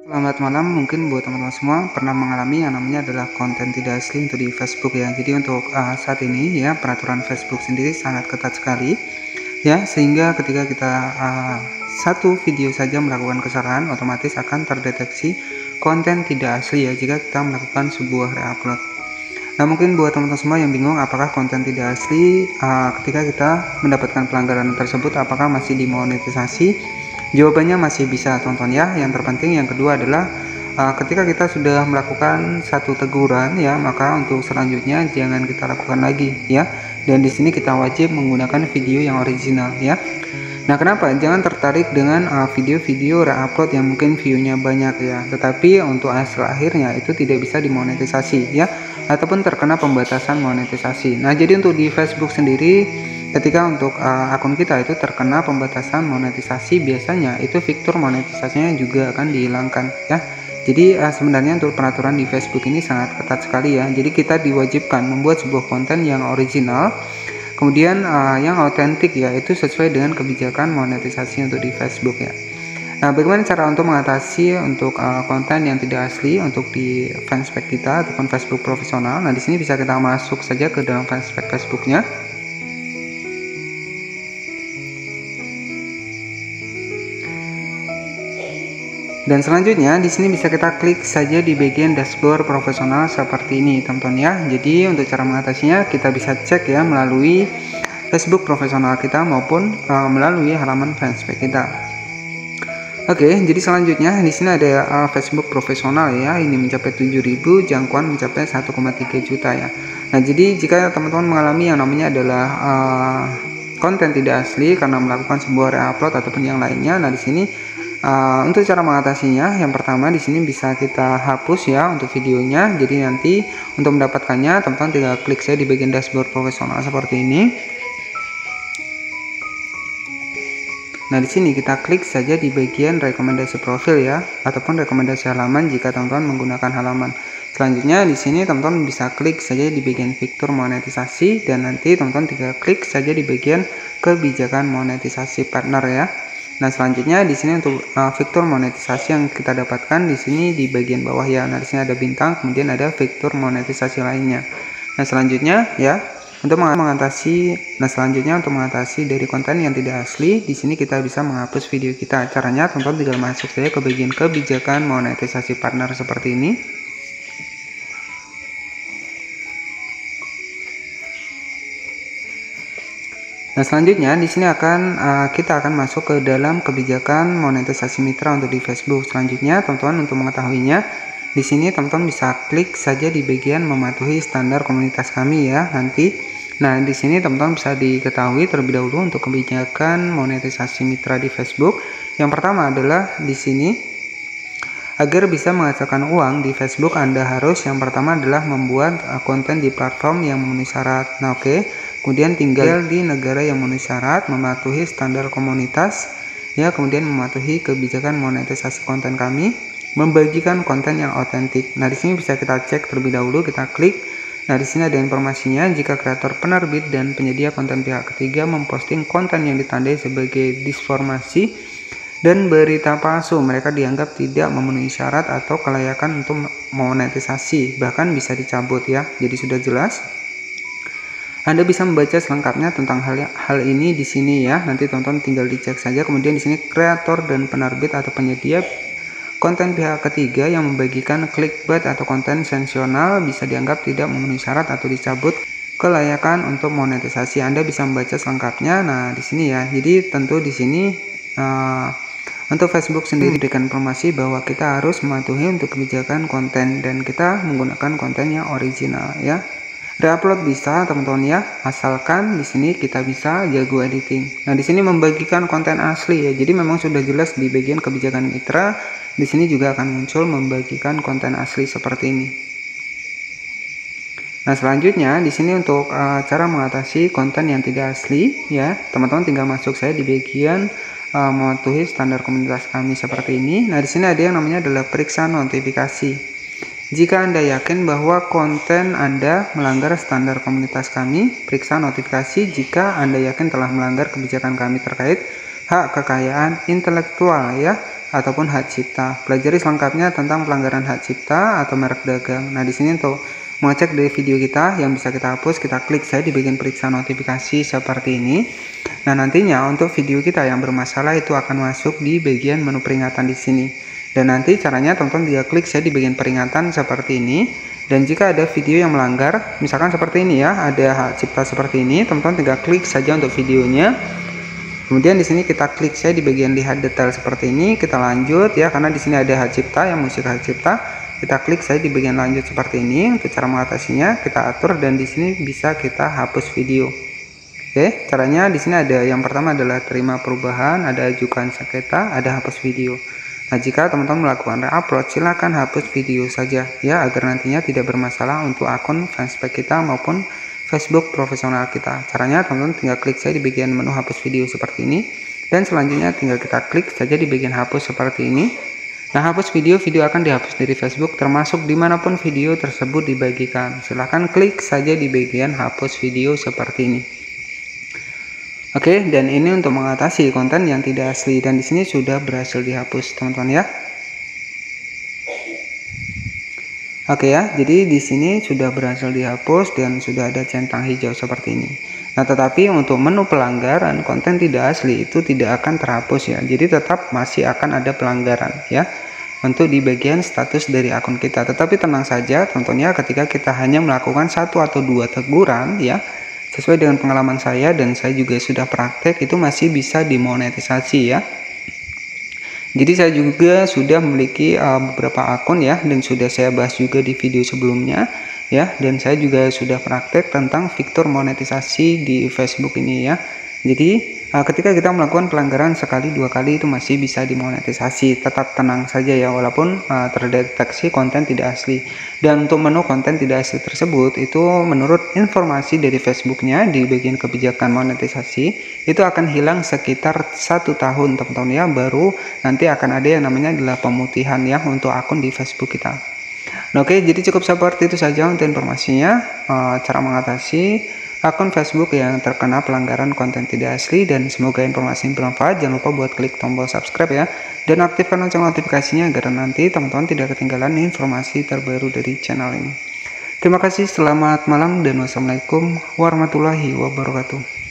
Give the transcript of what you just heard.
Selamat malam, mungkin buat teman-teman semua pernah mengalami yang namanya adalah konten tidak asli untuk di Facebook ya. Jadi untuk saat ini ya peraturan Facebook sendiri sangat ketat sekali ya, sehingga ketika kita satu video saja melakukan kesalahan otomatis akan terdeteksi konten tidak asli ya jika kita melakukan sebuah reupload. Nah mungkin buat teman-teman semua yang bingung apakah konten tidak asli ketika kita mendapatkan pelanggaran tersebut apakah masih dimonetisasi? Jawabannya masih bisa tonton ya. Yang terpenting yang kedua adalah ketika kita sudah melakukan satu teguran ya, maka untuk selanjutnya jangan kita lakukan lagi ya. Dan di sini kita wajib menggunakan video yang original ya. Nah, kenapa? Jangan tertarik dengan video-video reupload yang mungkin view-nya banyak ya, tetapi untuk hasil akhirnya itu tidak bisa dimonetisasi ya, ataupun terkena pembatasan monetisasi. Nah, jadi untuk di Facebook sendiri ketika untuk akun kita itu terkena pembatasan monetisasi, biasanya itu fitur monetisasinya juga akan dihilangkan ya. Jadi sebenarnya untuk peraturan di Facebook ini sangat ketat sekali ya. Jadi kita diwajibkan membuat sebuah konten yang original, kemudian yang autentik ya, itu sesuai dengan kebijakan monetisasi untuk di Facebook ya. Nah, bagaimana cara untuk mengatasi untuk konten yang tidak asli untuk di fanspage kita ataupun Facebook profesional? Nah, di sini bisa kita masuk saja ke dalam fanspage Facebooknya. Dan selanjutnya di sini bisa kita klik saja di bagian dashboard profesional seperti ini, teman-teman ya. Jadi untuk cara mengatasinya kita bisa cek ya melalui Facebook profesional kita maupun melalui halaman fanspage kita. Oke, jadi selanjutnya di sini ada Facebook profesional ya. Ini mencapai 7.000, jangkauan mencapai 1,3 juta ya. Nah, jadi jika teman-teman mengalami yang namanya adalah konten tidak asli karena melakukan sebuah reupload ataupun yang lainnya, nah di sini untuk cara mengatasinya, yang pertama di sini bisa kita hapus ya untuk videonya. Jadi nanti untuk mendapatkannya teman-teman tinggal klik saya di bagian dashboard profesional seperti ini. Nah di sini kita klik saja di bagian rekomendasi profil ya, ataupun rekomendasi halaman jika teman-teman menggunakan halaman. Selanjutnya di sini teman-teman bisa klik saja di bagian fitur monetisasi dan nanti teman-teman tinggal klik saja di bagian kebijakan monetisasi partner ya. Nah selanjutnya di sini untuk fitur monetisasi yang kita dapatkan di sini di bagian bawah ya. Nah di sini ada bintang, kemudian ada fitur monetisasi lainnya. Nah selanjutnya ya untuk mengatasi dari konten yang tidak asli, di sini kita bisa menghapus video kita. Caranya teman-teman tinggal masuk saja ke bagian kebijakan monetisasi partner seperti ini. Nah selanjutnya di sini kita akan masuk ke dalam kebijakan monetisasi mitra untuk di Facebook. Selanjutnya teman-teman untuk mengetahuinya di sini teman-teman bisa klik saja di bagian mematuhi standar komunitas kami ya nanti. Nah di sini teman-teman bisa diketahui terlebih dahulu untuk kebijakan monetisasi mitra di Facebook. Yang pertama adalah di sini agar bisa menghasilkan uang di Facebook Anda harus yang pertama adalah membuat konten di platform yang memenuhi syarat. Nah oke. Kemudian tinggal di negara yang memenuhi syarat, mematuhi standar komunitas, ya, kemudian mematuhi kebijakan monetisasi konten kami, membagikan konten yang otentik. Nah, di sini bisa kita cek terlebih dahulu, kita klik. Nah, di sini ada informasinya jika kreator, penerbit dan penyedia konten pihak ketiga memposting konten yang ditandai sebagai disinformasi dan berita palsu, mereka dianggap tidak memenuhi syarat atau kelayakan untuk monetisasi, bahkan bisa dicabut ya. Jadi sudah jelas. Anda bisa membaca selengkapnya tentang hal ini di sini ya. Nanti teman-teman tinggal dicek saja. Kemudian di sini kreator dan penerbit atau penyedia konten pihak ketiga yang membagikan clickbait atau konten sensasional bisa dianggap tidak memenuhi syarat atau dicabut kelayakan untuk monetisasi. Anda bisa membaca selengkapnya. Nah, di sini ya. Jadi tentu di sini untuk Facebook sendiri memberikan informasi bahwa kita harus mematuhi untuk kebijakan konten dan kita menggunakan konten yang original ya. Reupload bisa teman-teman ya, asalkan di sini kita bisa jago editing. Nah di sini membagikan konten asli ya, jadi memang sudah jelas di bagian kebijakan mitra. Di sini juga akan muncul membagikan konten asli seperti ini. Nah selanjutnya di sini untuk cara mengatasi konten yang tidak asli ya, teman-teman tinggal masuk saya di bagian mematuhi standar komunitas kami seperti ini. Nah di sini ada yang namanya adalah periksa notifikasi. Jika Anda yakin bahwa konten Anda melanggar standar komunitas kami, periksa notifikasi jika Anda yakin telah melanggar kebijakan kami terkait hak kekayaan intelektual ya, ataupun hak cipta. Pelajari selengkapnya tentang pelanggaran hak cipta atau merek dagang. Nah, di sini untuk mengecek dari video kita yang bisa kita hapus, kita klik saja di bagian periksa notifikasi seperti ini. Nah, nantinya untuk video kita yang bermasalah itu akan masuk di bagian menu peringatan di sini. Dan nanti caranya teman-teman tinggal klik saja di bagian peringatan seperti ini. Dan jika ada video yang melanggar, misalkan seperti ini ya, ada hak cipta seperti ini, teman-teman tinggal klik saja untuk videonya. Kemudian di sini kita klik saja di bagian lihat detail seperti ini, kita lanjut ya, karena di sini ada hak cipta, yang musik hak cipta. Kita klik saja di bagian lanjut seperti ini. Untuk cara mengatasinya kita atur, dan di sini bisa kita hapus video. Oke, caranya di sini ada yang pertama adalah terima perubahan, ada ajukan sengketa, ada hapus video. Nah, jika teman-teman melakukan re-upload, silakan hapus video saja ya, agar nantinya tidak bermasalah untuk akun fanspage kita maupun Facebook profesional kita. Caranya teman-teman tinggal klik saja di bagian menu hapus video seperti ini, dan selanjutnya tinggal kita klik saja di bagian hapus seperti ini. Nah, hapus video akan dihapus dari Facebook termasuk dimanapun video tersebut dibagikan. Silahkan klik saja di bagian hapus video seperti ini. Oke, dan ini untuk mengatasi konten yang tidak asli, dan di sini sudah berhasil dihapus teman-teman ya. Oke ya, jadi di sini sudah berhasil dihapus dan sudah ada centang hijau seperti ini. Nah, tetapi untuk menu pelanggaran konten tidak asli itu tidak akan terhapus ya. Jadi tetap masih akan ada pelanggaran ya untuk di bagian status dari akun kita. Tetapi tenang saja teman-teman ya, ketika kita hanya melakukan 1 atau 2 teguran ya, sesuai dengan pengalaman saya dan saya juga sudah praktek, itu masih bisa dimonetisasi ya. Jadi saya juga sudah memiliki beberapa akun ya, dan sudah saya bahas juga di video sebelumnya ya, dan saya juga sudah praktek tentang fitur monetisasi di Facebook ini ya. Jadi ketika kita melakukan pelanggaran sekali 2 kali itu masih bisa dimonetisasi. Tetap tenang saja ya, walaupun terdeteksi konten tidak asli. Dan untuk menu konten tidak asli tersebut itu menurut informasi dari Facebooknya di bagian kebijakan monetisasi itu akan hilang sekitar 1 tahun teman-teman ya, baru nanti akan ada yang namanya adalah pemutihan ya untuk akun di Facebook kita. Nah, oke, jadi cukup seperti itu saja untuk informasinya, cara mengatasi akun Facebook yang terkena pelanggaran konten tidak asli, dan semoga informasi ini bermanfaat. Jangan lupa buat klik tombol subscribe ya, dan aktifkan lonceng notifikasinya agar nanti teman-teman tidak ketinggalan informasi terbaru dari channel ini. Terima kasih, selamat malam, dan wassalamualaikum warahmatullahi wabarakatuh.